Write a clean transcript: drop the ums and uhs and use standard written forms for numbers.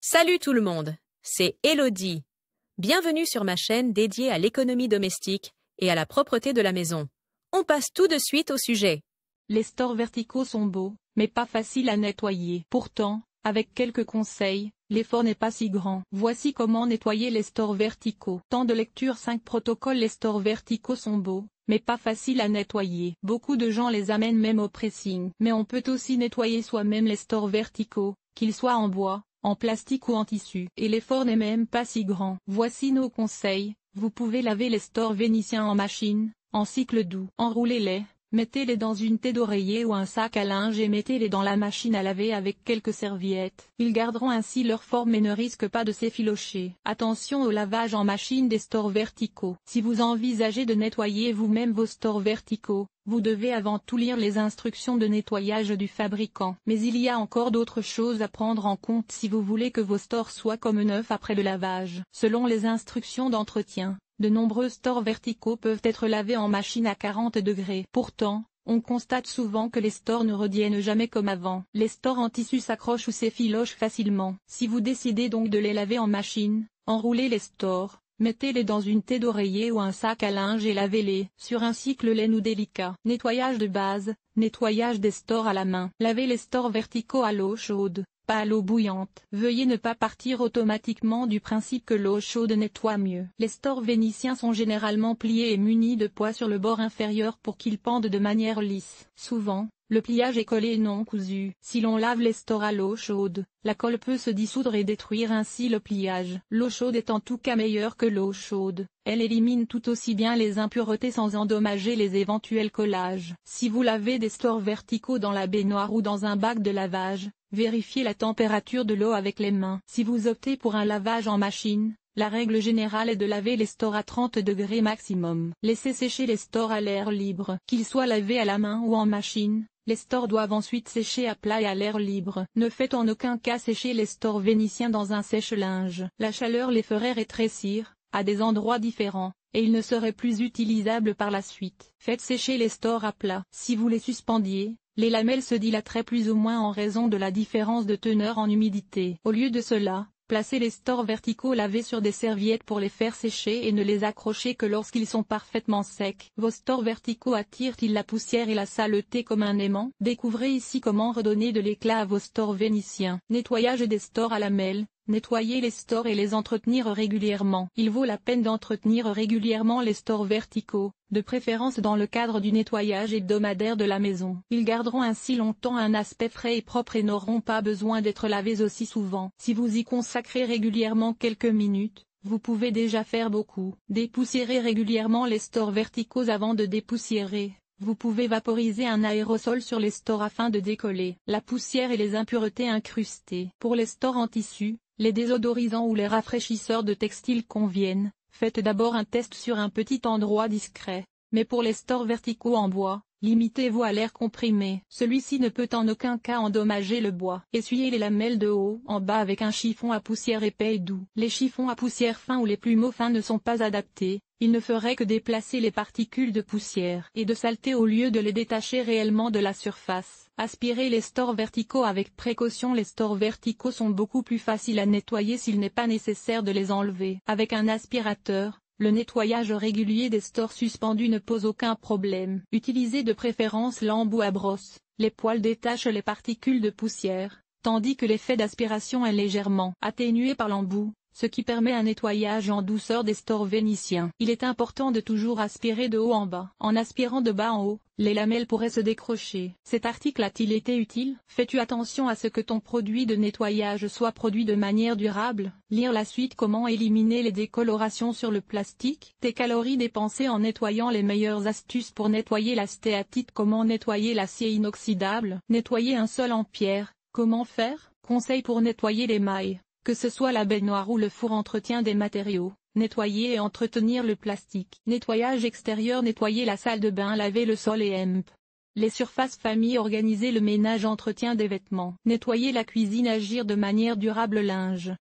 Salut tout le monde, c'est Elodie. Bienvenue sur ma chaîne dédiée à l'économie domestique et à la propreté de la maison. On passe tout de suite au sujet. Les stores verticaux sont beaux, mais pas faciles à nettoyer. Pourtant, avec quelques conseils, l'effort n'est pas si grand. Voici comment nettoyer les stores verticaux. Temps de lecture 5 protocoles. Les stores verticaux sont beaux, mais pas faciles à nettoyer. Beaucoup de gens les amènent même au pressing. Mais on peut aussi nettoyer soi-même les stores verticaux, qu'ils soient en bois, en plastique ou en tissu. Et l'effort n'est même pas si grand. Voici nos conseils. Vous pouvez laver les stores vénitiens en machine, en cycle doux. Enroulez-les. Mettez-les dans une tête d'oreiller ou un sac à linge et mettez-les dans la machine à laver avec quelques serviettes. Ils garderont ainsi leur forme et ne risquent pas de s'effilocher. Attention au lavage en machine des stores verticaux. Si vous envisagez de nettoyer vous-même vos stores verticaux, vous devez avant tout lire les instructions de nettoyage du fabricant. Mais il y a encore d'autres choses à prendre en compte si vous voulez que vos stores soient comme neufs après le lavage. Selon les instructions d'entretien, de nombreux stores verticaux peuvent être lavés en machine à 40 degrés. Pourtant, on constate souvent que les stores ne redeviennent jamais comme avant. Les stores en tissu s'accrochent ou s'effilochent facilement. Si vous décidez donc de les laver en machine, enroulez les stores, mettez-les dans une tête d'oreiller ou un sac à linge et lavez-les sur un cycle lent ou délicat. Nettoyage de base, nettoyage des stores à la main. Lavez les stores verticaux à l'eau chaude, pas à l'eau bouillante. Veuillez ne pas partir automatiquement du principe que l'eau chaude nettoie mieux. Les stores vénitiens sont généralement pliés et munis de poids sur le bord inférieur pour qu'ils pendent de manière lisse. Souvent, le pliage est collé et non cousu. Si l'on lave les stores à l'eau chaude, la colle peut se dissoudre et détruire ainsi le pliage. L'eau chaude est en tout cas meilleure que l'eau chaude. Elle élimine tout aussi bien les impuretés sans endommager les éventuels collages. Si vous lavez des stores verticaux dans la baignoire ou dans un bac de lavage, vérifiez la température de l'eau avec les mains. Si vous optez pour un lavage en machine, la règle générale est de laver les stores à 30 degrés maximum. Laissez sécher les stores à l'air libre. Qu'ils soient lavés à la main ou en machine, les stores doivent ensuite sécher à plat et à l'air libre. Ne faites en aucun cas sécher les stores vénitiens dans un sèche-linge. La chaleur les ferait rétrécir, à des endroits différents, et ils ne seraient plus utilisables par la suite. Faites sécher les stores à plat. Si vous les suspendiez, les lamelles se dilateraient plus ou moins en raison de la différence de teneur en humidité. Au lieu de cela, placez les stores verticaux lavés sur des serviettes pour les faire sécher et ne les accrochez que lorsqu'ils sont parfaitement secs. Vos stores verticaux attirent-ils la poussière et la saleté comme un aimant? Découvrez ici comment redonner de l'éclat à vos stores vénitiens. Nettoyage des stores à lamelles. Nettoyer les stores et les entretenir régulièrement. Il vaut la peine d'entretenir régulièrement les stores verticaux, de préférence dans le cadre du nettoyage hebdomadaire de la maison. Ils garderont ainsi longtemps un aspect frais et propre et n'auront pas besoin d'être lavés aussi souvent. Si vous y consacrez régulièrement quelques minutes, vous pouvez déjà faire beaucoup. Dépoussiérez régulièrement les stores verticaux avant de dépoussiérer. Vous pouvez vaporiser un aérosol sur les stores afin de décoller la poussière et les impuretés incrustées. Pour les stores en tissu, les désodorisants ou les rafraîchisseurs de textile conviennent. Faites d'abord un test sur un petit endroit discret. Mais pour les stores verticaux en bois, limitez-vous à l'air comprimé. Celui-ci ne peut en aucun cas endommager le bois. Essuyez les lamelles de haut en bas avec un chiffon à poussière épais et doux. Les chiffons à poussière fin ou les plumeaux fins ne sont pas adaptés. Ils ne feraient que déplacer les particules de poussière et de saleté au lieu de les détacher réellement de la surface. Aspirez les stores verticaux avec précaution. Les stores verticaux sont beaucoup plus faciles à nettoyer s'il n'est pas nécessaire de les enlever. Avec un aspirateur, le nettoyage régulier des stores suspendus ne pose aucun problème. Utilisez de préférence l'embout à brosse. Les poils détachent les particules de poussière, tandis que l'effet d'aspiration est légèrement atténué par l'embout, ce qui permet un nettoyage en douceur des stores vénitiens. Il est important de toujours aspirer de haut en bas. En aspirant de bas en haut, les lamelles pourraient se décrocher. Cet article a-t-il été utile? Fais-tu attention à ce que ton produit de nettoyage soit produit de manière durable? Lire la suite. Comment éliminer les décolorations sur le plastique? Tes calories dépensées en nettoyant. Les meilleures astuces pour nettoyer la stéatite. Comment nettoyer l'acier inoxydable? Nettoyer un sol en pierre. Comment faire? Conseils pour nettoyer les mailles. Que ce soit la baignoire ou le four. Entretien des matériaux, nettoyer et entretenir le plastique. Nettoyage extérieur. Nettoyer la salle de bain. Laver le sol et les surfaces famille. Organiser le ménage. Entretien des vêtements. Nettoyer la cuisine. Agir de manière durable. Linge.